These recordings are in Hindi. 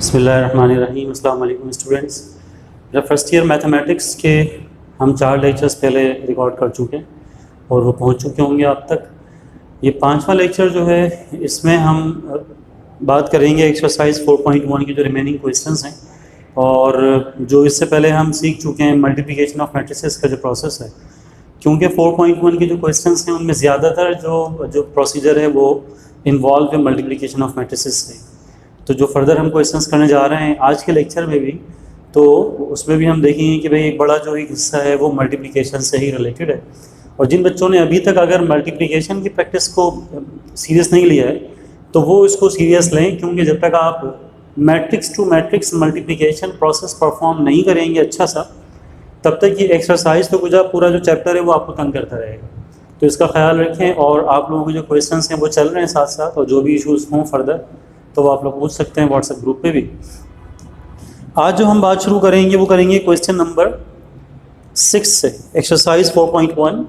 बिस्मिल्लाहिर्रहमानिर्रहीम। अस्सलाम वालेकुम स्टूडेंट्स। मेरा फर्स्ट ईयर मैथमेटिक्स के हम 4 लेक्चर्स पहले रिकॉर्ड कर चुके हैं और वो पहुंच चुके होंगे आप तक। ये 5वां लेक्चर जो है इसमें हम बात करेंगे एक्सरसाइज 4.1 के जो रिमेनिंग क्वेश्चंस हैं, और जो इससे पहले हम सीख चुके हैं मल्टीप्लिकेशन ऑफ मैट्रिसेस का जो प्रोसेस है। क्योंकि 4.1 के जो क्वेश्चंस हैं उनमें ज़्यादातर जो प्रोसीजर है वो इन्वॉल्व है मल्टीप्लिकेशन ऑफ मैट्रिसेस से। तो जो फर्दर हम क्वेश्चंस करने जा रहे हैं आज के लेक्चर में भी, तो उसमें भी हम देखेंगे कि भाई एक बड़ा जो एक हिस्सा है वो मल्टीप्लिकेशन से ही रिलेटेड है। और जिन बच्चों ने अभी तक अगर मल्टीप्लिकेशन की प्रैक्टिस को सीरियस नहीं लिया है तो वो इसको सीरियस लें, क्योंकि जब तक आप matrix to matrix multiplication process perform नहीं करेंगे अच्छा सा, तब तक ये एक्सरसाइज तो पूरा जो चैप्टर है वो आपको तंग करता रहेगा। तो इसका ख्याल रखें, और आप लोगों के जो क्वेश्चंस हैं वो चल रहे हैं साथ साथ, और जो भी इश्यूज़ हों फर्दर तो वो आप लोग पूछ सकते हैं व्हाट्सएप ग्रुप पे भी। आज जो हम बात शुरू करेंगे वो करेंगे क्वेश्चन नंबर 6 से, exercise 4.1।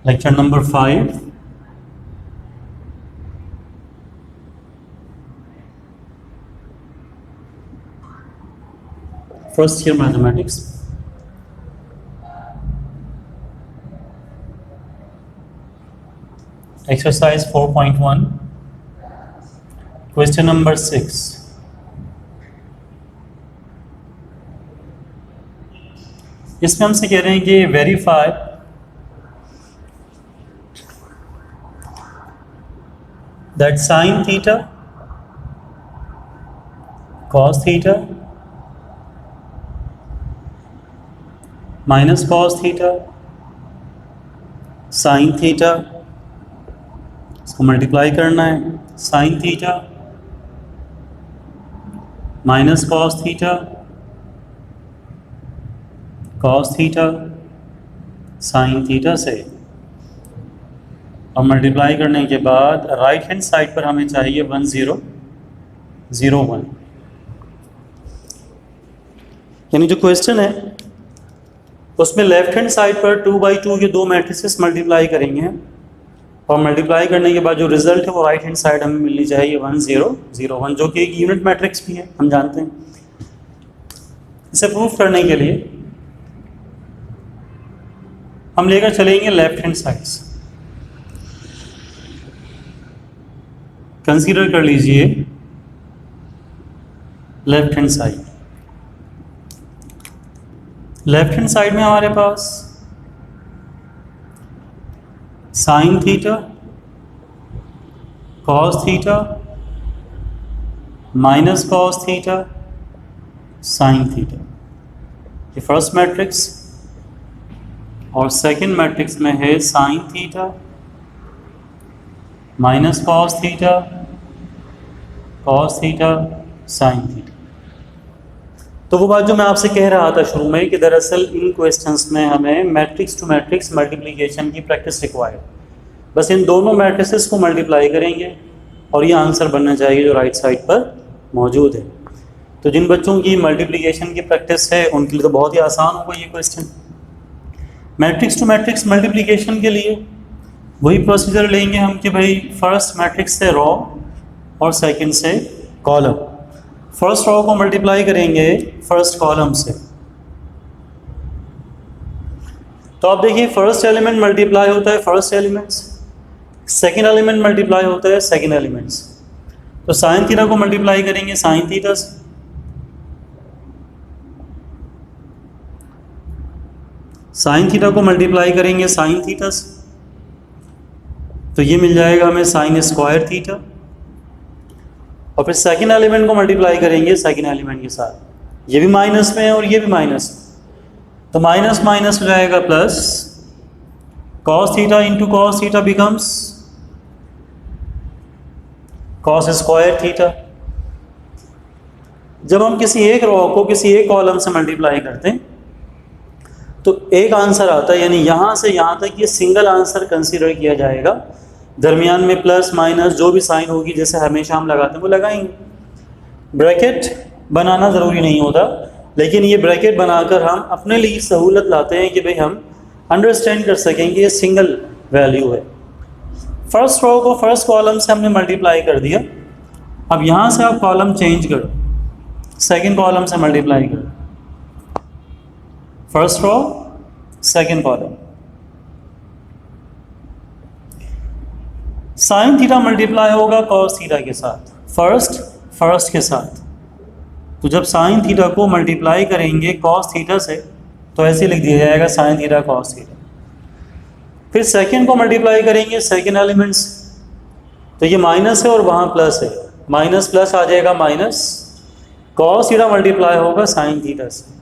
Lecture number 5। First year mathematics. Exercise 4.1 question number 6। इसमें हमसे कह रहे हैं कि verify that sine theta cos theta minus cos theta sine theta, इसको मल्टीप्लाई करना है, sine theta minus cos theta cos theta sine theta से, और मल्टीप्लाई करने के बाद राइट हैंड साइड पर हमें चाहिए 1001। यानी जो क्वेश्चन है उसमें लेफ्ट हैंड साइड पर 2/2 के 2 मैट्रिसेस मल्टीप्लाई करेंगे, और मल्टीप्लाई करने के बाद जो रिजल्ट है वो राइट हैंड साइड हमें मिलनी चाहिए 1001, जो कि एक यूनिट मैट्रिक्स भी है, हम जानते हैं। इसे प्रूफ करने के लिए हम लेकर चलेंगे लेफ्ट हैंड साइड से। कंसीडर कर लीजिए left hand side. Left hand side में हमारे पास sine theta cos theta minus cos theta sine theta, ये फर्स्ट मैट्रिक्स, और सेकंड मैट्रिक्स में है sine theta minus cos theta sine theta. तो वो बात जो मैं आपसे कह रहा था शुरू में कि दरअसल इन क्वेश्चंस में हमें मैट्रिक्स टू मैट्रिक्स मल्टीप्लिकेशन की प्रैक्टिस रिक्वायर्ड। बस इन दोनों मैट्रिसेस को मल्टीप्लाई करेंगे और ये आंसर बनना चाहिए जो राइट साइड पर मौजूद है। तो जिन बच्चों की मल्टीप्लिकेशन की प्रैक्टिस है उनके लिए तो बहुत ही आसान होगा ये question. Matrix to matrix multiplication के लिए वही प्रोसीजर लेंगे हम कि भाई फर्स्ट मैट्रिक्स से रो और सेकंड से कॉलम। फर्स्ट रो को मल्टीप्लाई करेंगे फर्स्ट कॉलम से, तो आप देखिए फर्स्ट एलिमेंट मल्टीप्लाई होता है फर्स्ट एलिमेंट से, सेकंड एलिमेंट मल्टीप्लाई होता है सेकंड एलिमेंट से। तो साइन थीटा को मल्टीप्लाई करेंगे साइन थीटा से, साइन थीटा को मल्टीप्लाई करेंगे साइन थीटा से, तो ये मिल जाएगा हमें साइन स्क्वायर थीटा। और फिर सेकंड एलिमेंट को मल्टीप्लाई करेंगे सेकंड एलिमेंट के साथ, ये भी माइनस में है और ये भी माइनस में, तो माइनस माइनस हो जाएगा plus, cos theta into cos theta becomes cos square theta. जब हम किसी एक रो को किसी एक कॉलम से मल्टीप्लाई करते हैं तो एक आंसर आता है, यानी यहाँ से यहाँ तक ये सिंगल आंसर कंसीडर किया जाएगा। दरमियान में प्लस माइनस जो भी साइन होगी जैसे हमेशा हम लगाते हैं वो लगाएंगे। ब्रैकेट बनाना ज़रूरी नहीं होता, लेकिन ये ब्रैकेट बनाकर हम अपने लिए सहूलत लाते हैं कि भाई हम अंडरस्टैंड कर सकें कि ये सिंगल वैल्यू है। फर्स्ट रो को फर्स्ट कॉलम से हमने मल्टीप्लाई कर दिया। अब यहाँ से आप कॉलम चेंज करो, सेकंड कॉलम से मल्टीप्लाई करो। First row second column, sine theta multiply होगा कॉस थीटा के साथ, फर्स्ट के साथ। तो जब साइन थीटा को मल्टीप्लाई करेंगे कॉस थीटा से तो ऐसे लिख दिया जाएगा साइन थीटा कॉस थीटा। फिर सेकंड को मल्टीप्लाई करेंगे सेकंड एलिमेंट्स, तो ये माइनस है और वहाँ प्लस है, माइनस प्लस आ जाएगा माइनस, कॉस थीटा मल्टीप्लाई होगा साइन थीटा से।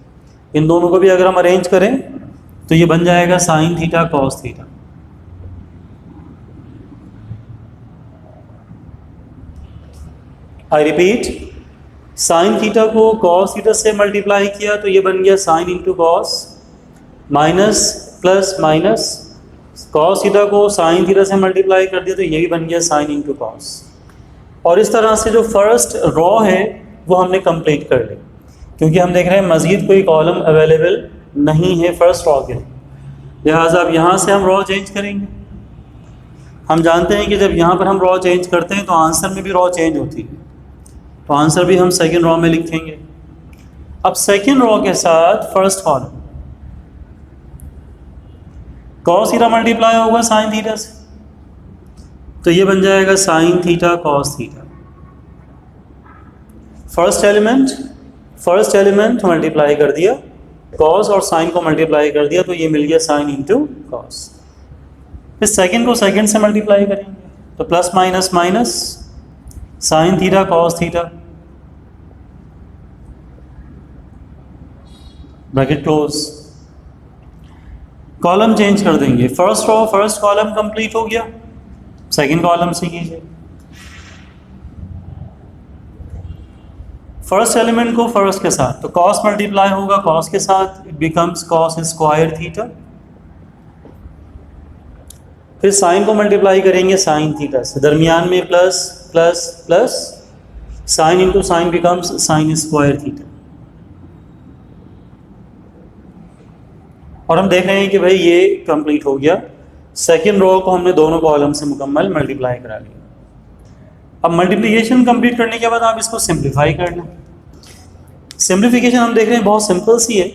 इन दोनों को भी अगर हम अरेंज करें तो ये बन जाएगा sine theta cos theta. I repeat, sign theta को कॉस थीटा से मल्टीप्लाई किया तो ये बन गया sine into cos, minus plus minus, cos theta को साइन थीटा से मल्टीप्लाई कर दिया तो ये भी बन गया साइन इंटू कॉस। और इस तरह से जो फर्स्ट रॉ है वो हमने कंप्लीट कर ली, क्योंकि हम देख रहे हैं मज़ीद कोई कॉलम अवेलेबल नहीं है फर्स्ट रॉ के लिए, लिहाजा अब यहाँ से हम रॉ चेंज करेंगे। हम जानते हैं कि जब यहाँ पर हम रॉ चेंज करते हैं तो आंसर में भी रॉ चेंज होती है, तो आंसर भी हम सेकेंड रॉ में लिखेंगे। अब सेकेंड रॉ के साथ first column, cos theta multiply होगा साइन थीटा से, तो ये बन जाएगा sine theta cos theta. First element multiply कर दिया, कॉस और साइन को मल्टीप्लाई कर दिया तो ये मिल गया साइन इंटू कॉस। फिर सेकेंड को सेकेंड से मल्टीप्लाई करेंगे तो plus minus minus, sine theta cos theta, bracket close. Column change कर देंगे, first row first column complete हो गया, सेकंड कॉलम से कीजिए। फर्स्ट एलिमेंट को फर्स्ट के साथ, तो कॉस मल्टीप्लाई होगा कॉस के साथ, it becomes cos square theta. फिर साइन को मल्टीप्लाई करेंगे साइन थीटा से, दरमियान में plus plus plus, sine into sine becomes sign square theta. और हम देख रहे हैं कि भाई ये कंप्लीट हो गया। सेकेंड रो को हमने दोनों कॉलम से मुकम्मल मल्टीप्लाई करा लिया। अब मल्टीप्लिकेशन कंप्लीट करने के बाद आप इसको सिंप्लीफाई कर लें। सिंप्लीफिकेशन हम देख रहे हैं बहुत सिंपल सी है।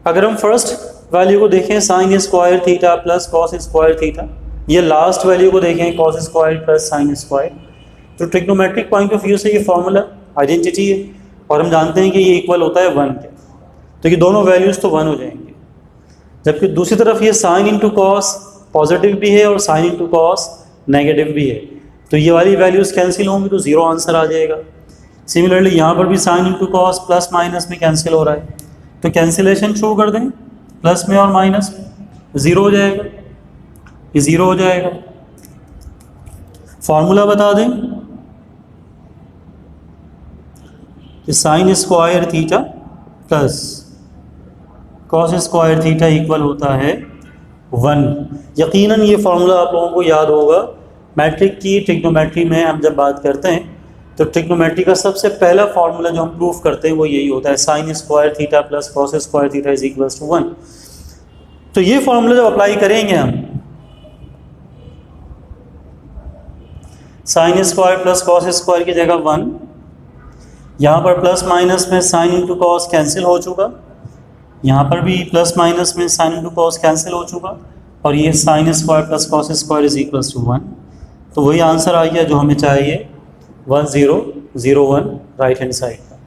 अगर हम फर्स्ट वैल्यू को देखें sign square theta plus cos square theta, ये लास्ट वैल्यू को देखें cos square plus sine square, तो ट्रिग्नोमेट्रिक पॉइंट ऑफ व्यू से ये फॉर्मूला आइडेंटिटी है और हम जानते हैं कि ये इक्वल होता है 1 के, तो ये दोनों वैल्यूज़ तो 1 हो जाएंगे। जबकि दूसरी तरफ ये साइन इंटू कॉस पॉजिटिव भी है और साइन इंटू कॉस नेगेटिव भी है, तो ये वाली वैल्यूज़ कैंसिल होंगी तो 0 आंसर आ जाएगा। सिमिलरली यहाँ पर भी sign into cos plus minus में कैंसिल हो रहा है, तो कैंसिलेशन शो कर दें, प्लस में और माइनस में 0 हो जाएगा, ये 0 हो जाएगा। फॉर्मूला बता दें कि sign square theta plus cos square theta equal होता है 1। यकीनन ये फार्मूला आप लोगों को याद होगा। मैट्रिक की ट्रिग्नोमेट्री में हम जब बात करते हैं तो ट्रिग्नोमेट्री का सबसे पहला फार्मूला जो हम प्रूफ करते हैं वो यही होता है, sine square theta plus cos square theta is equals to 1। तो ये फार्मूला जब अप्लाई करेंगे हम, sine square plus cos square की जगह 1, यहाँ पर प्लस माइनस में साइन इंटू कॉस कैंसिल हो चुका, यहाँ पर भी प्लस माइनस में साइन इंटू कॉस कैंसिल हो चुका, और ये sine square plus cos square is equals to 1। तो वही आंसर आ गया जो हमें चाहिए, 1001 राइट हैंड साइड का।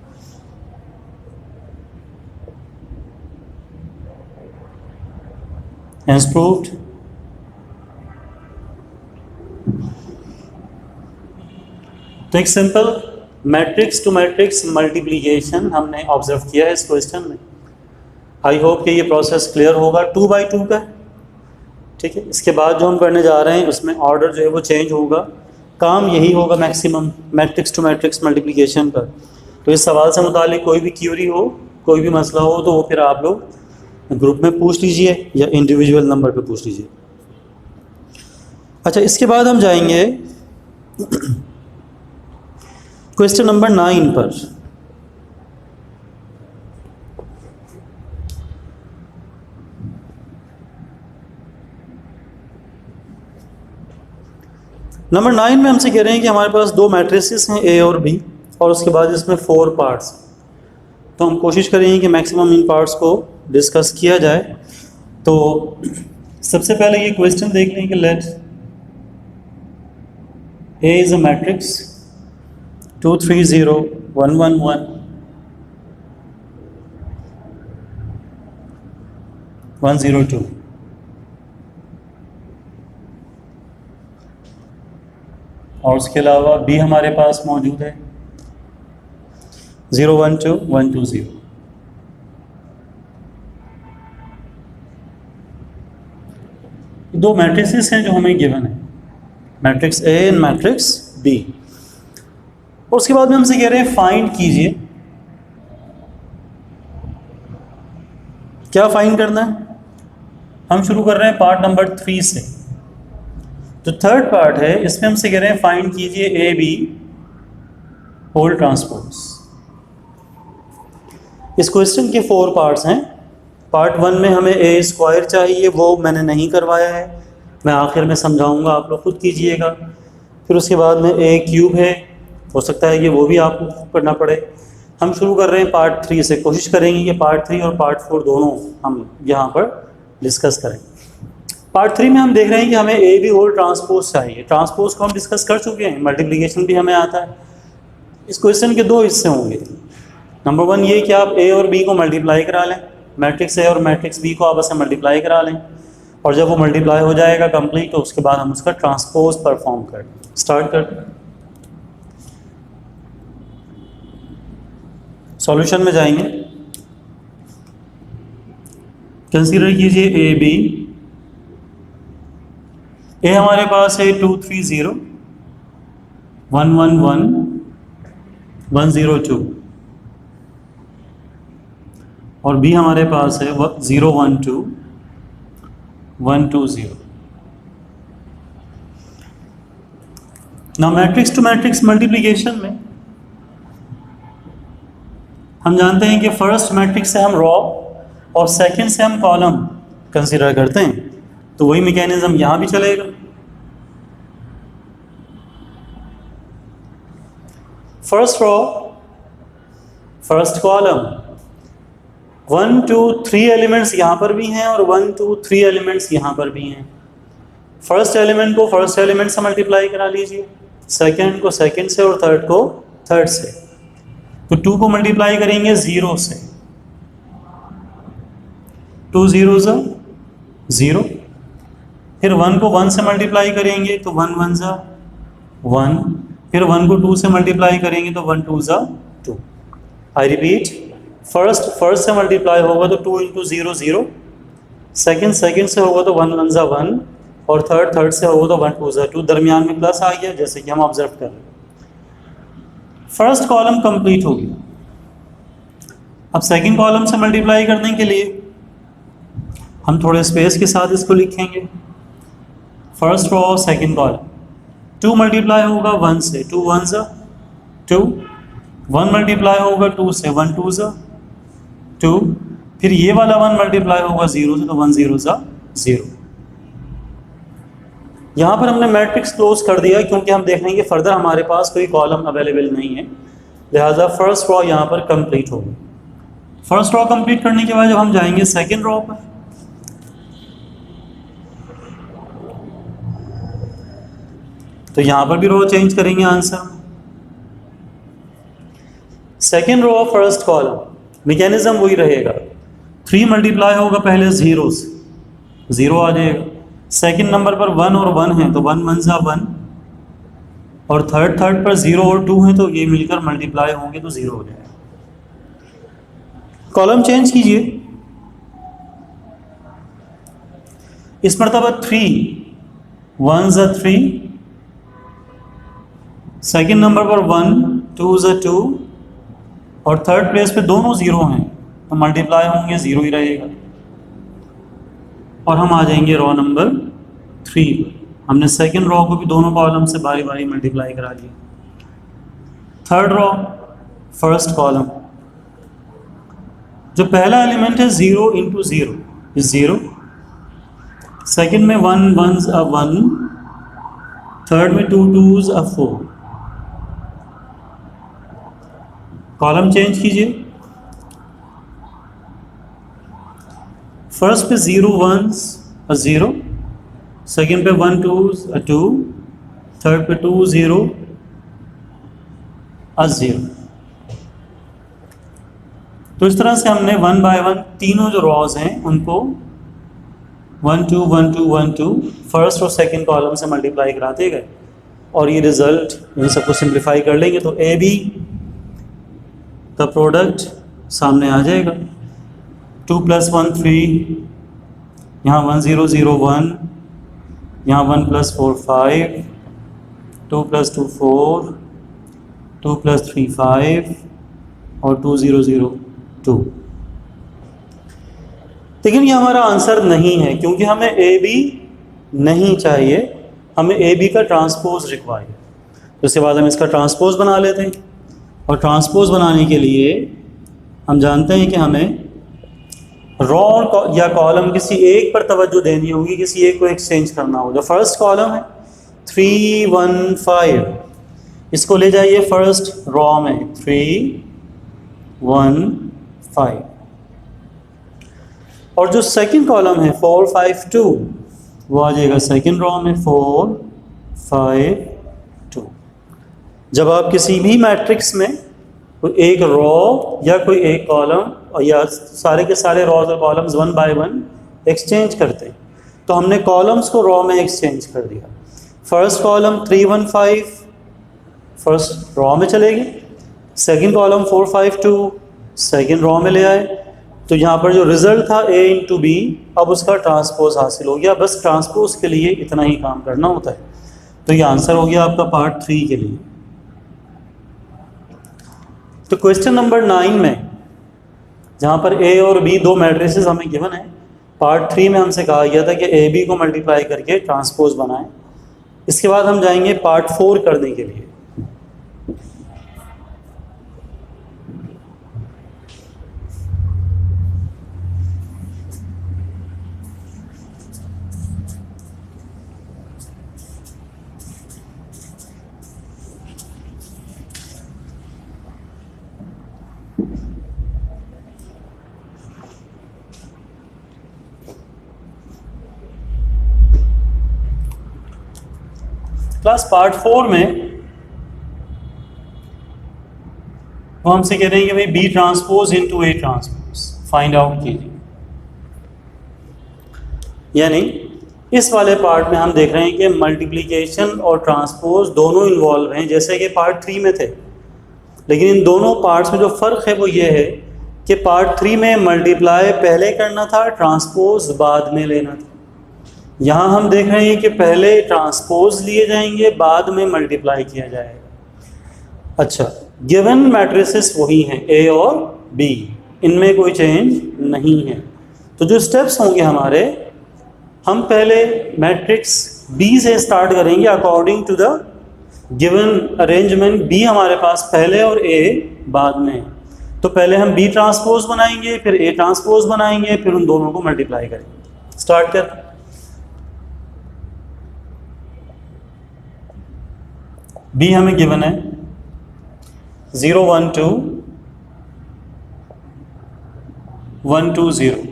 Hence proved। तो एक simple matrix to matrix multiplication हमने ऑब्जर्व किया है इस क्वेश्चन में। आई होप कि ये प्रोसेस क्लियर होगा। 2 बाई 2 का, ठीक है। इसके बाद जो हम करने जा रहे हैं उसमें ऑर्डर जो है वो चेंज होगा, काम यही होगा maximum matrix to matrix multiplication का। तो इस सवाल से मुतालिक कोई भी क्यूरी हो, कोई भी मसला हो, तो वो फिर आप लोग ग्रुप में पूछ लीजिए या इंडिविजुअल नंबर पे पूछ लीजिए। अच्छा, इसके बाद हम जाएंगे क्वेश्चन नंबर 9 पर। नंबर 9 में हमसे कह रहे हैं कि हमारे पास दो मैट्रिसेस हैं ए और बी, और उसके बाद इसमें 4 पार्ट्स। तो हम कोशिश करेंगे कि मैक्सिमम इन पार्ट्स को डिस्कस किया जाए। तो सबसे पहले ये क्वेश्चन देख लें कि let A is a matrix 2 3 0 1 1 1 1 0 2। और उसके अलावा बी हमारे पास मौजूद है 0 1 2 1 2 0। दो मैट्रिसेस हैं जो हमें गिवन है, matrix A and matrix B. और उसके बाद में हमसे कह रहे हैं फाइंड कीजिए। क्या फाइंड करना है? हम शुरू कर रहे हैं पार्ट नंबर 3 से। जो थर्ड पार्ट है इसमें हमसे कह रहे हैं फाइंड कीजिए ए बी होल ट्रांसपोज। इस क्वेश्चन के 4 पार्ट्स हैं। पार्ट 1 में हमें ए स्क्वायर चाहिए, वो मैंने नहीं करवाया है, मैं आखिर में समझाऊंगा, आप लोग खुद कीजिएगा। फिर उसके बाद में ए क्यूब है, हो सकता है कि वो भी आपको करना पड़े। हम शुरू कर रहे हैं पार्ट 3 से, कोशिश करेंगे कि पार्ट 3 और पार्ट 4 दोनों हम यहाँ पर डिस्कस करें। पार्ट 3 में हम देख रहे हैं कि हमें ए बी होल ट्रांसपोज चाहिए। ट्रांसपोज को हम डिस्कस कर चुके हैं, मल्टीप्लिकेशन भी हमें आता है। इस क्वेश्चन के 2 हिस्से होंगे। नंबर 1 ये कि आप ए और बी को मल्टीप्लाई करा लें, मैट्रिक्स ए और मैट्रिक्स बी को आपस में मल्टीप्लाई करा लें, और जब वो मल्टीप्लाई हो जाएगा कंप्लीट तो उसके बाद हम उसका ट्रांसपोज परफॉर्म कर स्टार्ट कर। सॉल्यूशन में जाएंगे, कंसीडर कीजिए ए बी। ए हमारे पास है 2 3 0 1 1 1 1 0 2, और बी हमारे पास है 0 1 2 1 2 0। ना मैट्रिक्स टू मैट्रिक्स मल्टीप्लिकेशन में हम जानते हैं कि फर्स्ट मैट्रिक्स से हम रॉ और सेकंड से हम कॉलम कंसीडर करते हैं, तो वही मैकेनिज्म यहां भी चलेगा। First raw first column, 1 2 3 elements यहाँ पर भी हैं और 1 2 3 एलिमेंट्स यहाँ पर भी हैं। फर्स्ट एलिमेंट को फर्स्ट एलिमेंट से मल्टीप्लाई करा लीजिए, सेकंड को सेकंड से और थर्ड को थर्ड से। तो 2 को मल्टीप्लाई करेंगे 0 से, 2 0 0। फिर 1 को 1 से मल्टीप्लाई करेंगे तो 1 1 1। फिर 1 को 2 से मल्टीप्लाई करेंगे तो 1 2 2। आई रिपीट, फर्स्ट से मल्टीप्लाई होगा तो 2 इंटू 0 0, सेकंड से होगा तो 1 1 1, और थर्ड से होगा तो 1 2 2। दरमियान में प्लस आ गया, जैसे कि हम ऑब्जर्व कर रहे हैं। फर्स्ट कॉलम कंप्लीट हो गया। अब सेकंड कॉलम से मल्टीप्लाई करने के लिए हम थोड़े स्पेस के साथ इसको लिखेंगे। First raw second column, 2 multiply होगा 1 से, 2 1 2, 1 मल्टीप्लाई होगा 2 से, 1 2 2। फिर ये वाला 1 मल्टीप्लाई होगा 0 से, तो 1 0 0। यहाँ पर हमने मैट्रिक्स क्लोज कर दिया क्योंकि हम देख रहे हैं कि फर्दर हमारे पास कोई कॉलम अवेलेबल नहीं है, लिहाजा फर्स्ट रॉ यहाँ पर कंप्लीट होगी। फर्स्ट रॉ कंप्लीट करने के बाद जब हम जाएंगे सेकंड रॉ पर, तो यहाँ पर भी रो चेंज करेंगे आंसर में। Second row of first column, mechanism वही रहेगा। 3 मल्टीप्लाई होगा पहले 0 से, 0 आ जाएगा। सेकंड नंबर पर 1 और 1 है तो 1 1 1, और थर्ड पर 0 और 2 है तो ये मिलकर मल्टीप्लाई होंगे तो 0 हो जाएगा। कॉलम चेंज कीजिए। इस मरतबा 3 1 3, सेकेंड नंबर पर 1 2 2, और थर्ड प्लेस पे दोनों 0 हैं तो मल्टीप्लाई होंगे 0 ही रहेगा। और हम आ जाएंगे रॉ नंबर 3। हमने सेकंड रॉ को भी दोनों कॉलम से बारी बारी मल्टीप्लाई करा लिया। थर्ड रॉ फर्स्ट कॉलम, जो पहला एलिमेंट है 0 इंटू 0 इज 0, सेकेंड में 1 1 1, थर्ड में 2 2s a 4। कॉलम चेंज कीजिए। फर्स्ट पे 0 1s a 0, सेकेंड पे 1 2s a 2, थर्ड पे 2 0 a 0। तो इस तरह से हमने 1 बाय 1 तीनों जो रॉज हैं उनको 1 2 1 2 1 2 फर्स्ट और सेकंड कॉलम से मल्टीप्लाई कराते गए, और ये रिजल्ट इन सबको सिंप्लीफाई कर लेंगे तो ए बी का प्रोडक्ट सामने आ जाएगा। 2 + 1 3, यहाँ 1 0 0 1, यहाँ 1 + 4 5, 2 + 2 4, 2 + 3 5 और 2 0 0 2। लेकिन ये हमारा आंसर नहीं है क्योंकि हमें ए बी नहीं चाहिए, हमें ए बी का ट्रांसपोज रिक्वायर। तो इसके बाद हम इसका ट्रांसपोज बना लेते हैं, और ट्रांसपोज बनाने के लिए हम जानते हैं कि हमें रॉ या कॉलम किसी एक पर तवज्जो देनी होगी, किसी एक को एक्सचेंज करना होगा। फर्स्ट कॉलम है 3 1 5, इसको ले जाइए फर्स्ट रॉ में 3 1 5, और जो सेकंड कॉलम है 4 5 2 वो आ जाएगा सेकंड रॉ में 4 5 2। जब आप किसी भी मैट्रिक्स में कोई एक रॉ या कोई एक कॉलम या सारे के सारे रॉज और कॉलम्स 1 बाय 1 एक्सचेंज करते हैं, तो हमने कॉलम्स को रॉ में एक्सचेंज कर दिया। फर्स्ट कॉलम 3 1 5 फर्स्ट रॉ में चलेगी, सेकंड कॉलम 4 5 2 सेकंड रॉ में ले आए, तो यहाँ पर जो रिजल्ट था A × B अब उसका ट्रांसपोज हासिल हो गया। बस ट्रांसपोज के लिए इतना ही काम करना होता है। तो ये आंसर हो गया आपका पार्ट 3 के लिए। तो क्वेश्चन नंबर 9 में जहाँ पर A और B दो मैट्रिसेस हमें गिवन है, पार्ट 3 में हमसे कहा गया था कि A B को मल्टीप्लाई करके ट्रांसपोज बनाएं। इसके बाद हम जाएंगे पार्ट 4 करने के लिए। क्लास पार्ट 4 में वो हमसे कह रहे हैं कि भाई B transpose into A transpose find out कीजिए। यानी इस वाले पार्ट में हम देख रहे हैं कि मल्टीप्लिकेशन और ट्रांसपोज दोनों इन्वॉल्व हैं जैसे कि पार्ट 3 में थे, लेकिन इन दोनों पार्ट्स में जो फ़र्क है वो ये है कि पार्ट 3 में मल्टीप्लाई पहले करना था, ट्रांसपोज बाद में लेना था। यहाँ हम देख रहे हैं कि पहले ट्रांसपोज लिए जाएंगे, बाद में मल्टीप्लाई किया जाएगा। अच्छा, गिवन मैट्रिसेस वही हैं A और B, इनमें कोई चेंज नहीं है। तो जो स्टेप्स होंगे हमारे, हम पहले मैट्रिक्स B से स्टार्ट करेंगे according to the given arrangement. B हमारे पास पहले और A बाद में। तो पहले हम B ट्रांसपोज बनाएंगे, फिर A ट्रांसपोज बनाएंगे, फिर उन दोनों को मल्टीप्लाई करेंगे। स्टार्ट कर। B हमें गिवन है 0 1 2 1 2 0।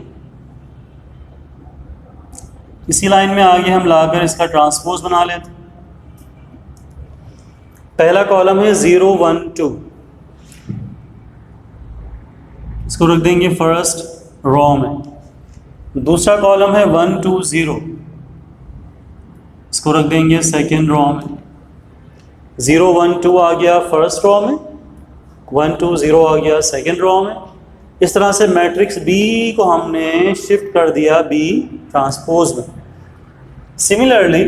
इसी लाइन में आगे हम लाकर इसका ट्रांसपोज बना लेते। पहला कॉलम है 0 1 2, इसको रख देंगे फर्स्ट रॉ में। दूसरा कॉलम है 1 2 0, इसको रख देंगे सेकेंड रॉ में। 0 1 2 आ गया फर्स्ट रॉ में, 1 2 0 आ गया सेकेंड रॉ में। इस तरह से मैट्रिक्स B को हमने शिफ्ट कर दिया B ट्रांसपोज में। सिमिलरली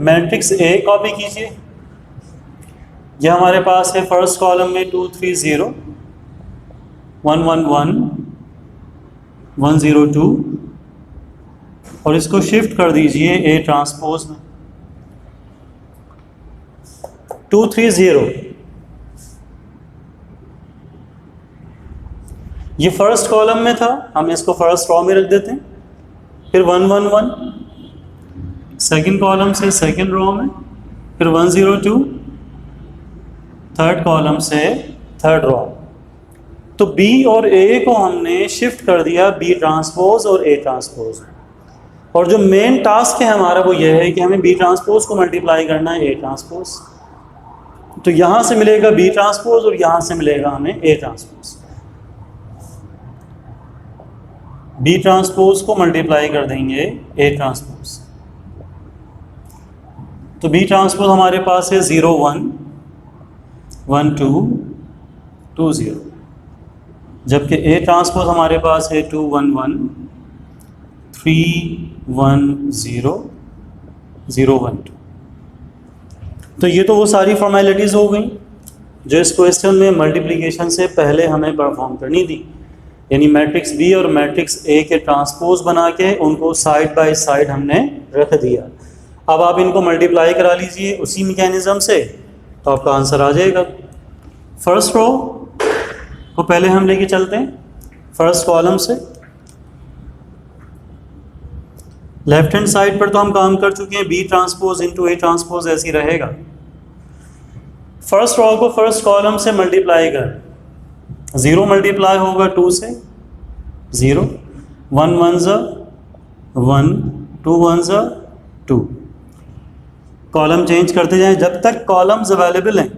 मैट्रिक्स A कॉपी कीजिए। यह हमारे पास है फर्स्ट कॉलम में 2 3 0 1 1 1 1 0 2, और इसको शिफ्ट कर दीजिए A ट्रांसपोज में। 2 3 0, ये फर्स्ट कॉलम में था, हम इसको फर्स्ट रॉ में रख देते हैं। फिर 1 1 1 सेकेंड कॉलम से सेकेंड रॉ में, फिर 102 थर्ड कॉलम से थर्ड रो। तो बी और ए को हमने शिफ्ट कर दिया बी ट्रांसपोज और ए ट्रांसपोज। और जो मेन टास्क है हमारा वो ये है कि हमें बी ट्रांसपोज को मल्टीप्लाई करना है ए ट्रांसपोज। तो यहाँ से मिलेगा बी ट्रांसपोज और यहाँ से मिलेगा हमें ए ट्रांसपोज। बी ट्रांसपोज को मल्टीप्लाई कर देंगे ए ट्रांसपोज। तो बी ट्रांसपोज हमारे पास है 0 1 1 2 2 0, जबकि ए ट्रांसपोज हमारे पास है 2 1 1 3 1 0 0 1 2। तो ये तो वो सारी फॉर्मेलिटीज़ हो गई जो इस क्वेश्चन में मल्टीप्लिकेशन से पहले हमें परफॉर्म करनी थी, यानी मैट्रिक्स बी और मैट्रिक्स ए के ट्रांसपोज बना के उनको साइड बाय साइड हमने रख दिया। अब आप इनको मल्टीप्लाई करा लीजिए उसी मैकेनिज्म से, तो आपका आंसर आ जाएगा। फर्स्ट रो को पहले हम लेके चलते हैं फर्स्ट कॉलम से। लेफ्ट हैंड साइड पर तो हम काम कर चुके हैं, B transpose into A transpose ऐसी रहेगा। फर्स्ट रो को फर्स्ट कॉलम से मल्टीप्लाई कर, 0 मल्टीप्लाई होगा 2 से 0, 1 1 ज़ा 1 2 1 ज़ा 2। कॉलम चेंज करते जाएं जब तक कॉलम्स अवेलेबल हैं,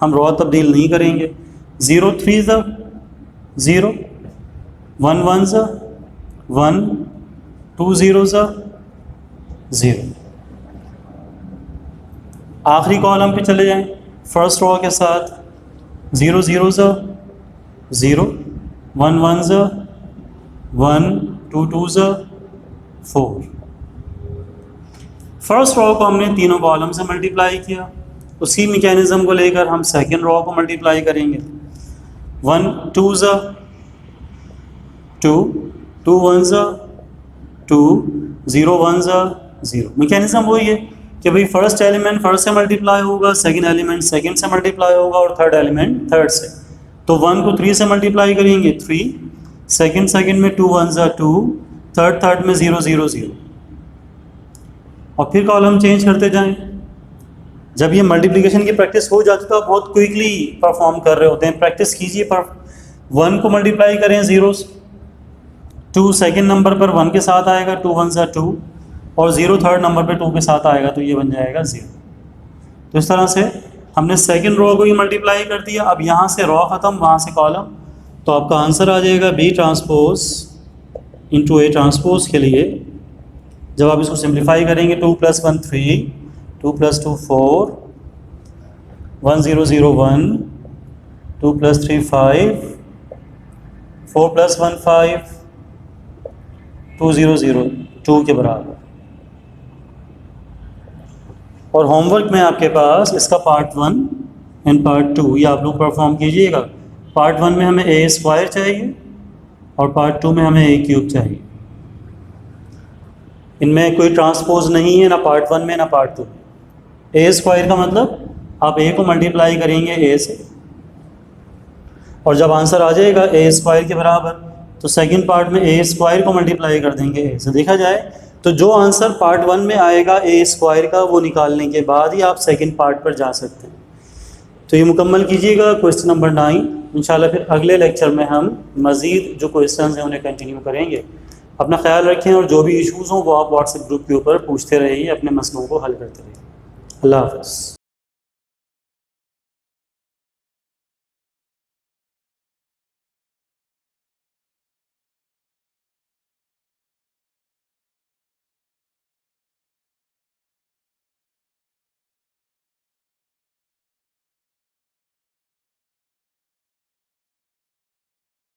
हम रो तब्दील नहीं करेंगे। 0 3 ज़ा 0, 1 1 ज़ा 1 2 0 ज़ा 0। आखिरी कॉलम पे चले जाएं फर्स्ट रो के साथ, 0 0 ज़ा 0, 1 1 ज़ा 1 2 2 ज़ा 4। फर्स्ट रो को हमने तीनों कॉलम से मल्टीप्लाई किया, उसी मैकेनिज्म को लेकर हम सेकंड रो को मल्टीप्लाई करेंगे। 1 2 ज़ा 2, 2 1 ज़ा 2, 0 1 ज़ा 0। मैकेनिज्म वही है कि भाई फर्स्ट एलिमेंट फर्स्ट से मल्टीप्लाई होगा, सेकंड एलिमेंट सेकंड से मल्टीप्लाई होगा और थर्ड एलिमेंट थर्ड से। तो 1 को 3 से मल्टीप्लाई करेंगे 3, सेकंड में 2 1 ज़ा 2, थर्ड में 0 0 0। और फिर कॉलम चेंज करते जाएं। जब ये मल्टीप्लिकेशन की प्रैक्टिस हो जाती है तो आप बहुत क्विकली परफॉर्म कर रहे होते हैं। प्रैक्टिस कीजिए, पर 1 को मल्टीप्लाई करें 0 से, 2 सेकंड नंबर पर 1 के साथ आएगा, 2 1 ज़ा 2, और 0 थर्ड नंबर पे 2 के साथ आएगा, तो ये बन जाएगा 0। तो इस तरह से हमने सेकंड रो को ही मल्टीप्लाई कर दिया। अब यहाँ से रो ख़त्म, वहाँ से कॉलम, तो आपका आंसर आ जाएगा B transpose into A transpose के लिए। जब आप इसको सिंप्लीफाई करेंगे 2 + 1 3, 2 + 2 4, 1 0 0 1, 2 + 3 5, 4 + 1 5, 2 0 0 2 के बराबर। और होमवर्क में आपके पास इसका पार्ट 1 एंड पार्ट 2 ये आप लोग परफॉर्म कीजिएगा। पार्ट 1 में हमें a² चाहिए और पार्ट 2 में हमें a³ चाहिए। इनमें कोई ट्रांसपोज नहीं है, ना पार्ट 1 में ना पार्ट 2 में। a² का मतलब आप a को मल्टीप्लाई करेंगे a से, और जब आंसर आ जाएगा a² के बराबर तो सेकंड पार्ट में a² को मल्टीप्लाई कर देंगे a से। देखा जाए तो जो आंसर पार्ट 1 में आएगा a² का, वो निकालने के बाद ही आप सेकंड पार्ट पर जा सकते हैं। तो ये मुकम्मल कीजिएगा क्वेश्चन नंबर 9। इंशाल्लाह फिर अगले लेक्चर में हम मज़ीद जो क्वेश्चंस हैं उन्हें कंटिन्यू करेंगे। अपना ख्याल रखें और जो भी इश्यूज़ हों वो आप व्हाट्सएप ग्रुप के ऊपर पूछते रहिए, अपने मसलों को हल करते रहिए। अल्लाह हाफ़िज़।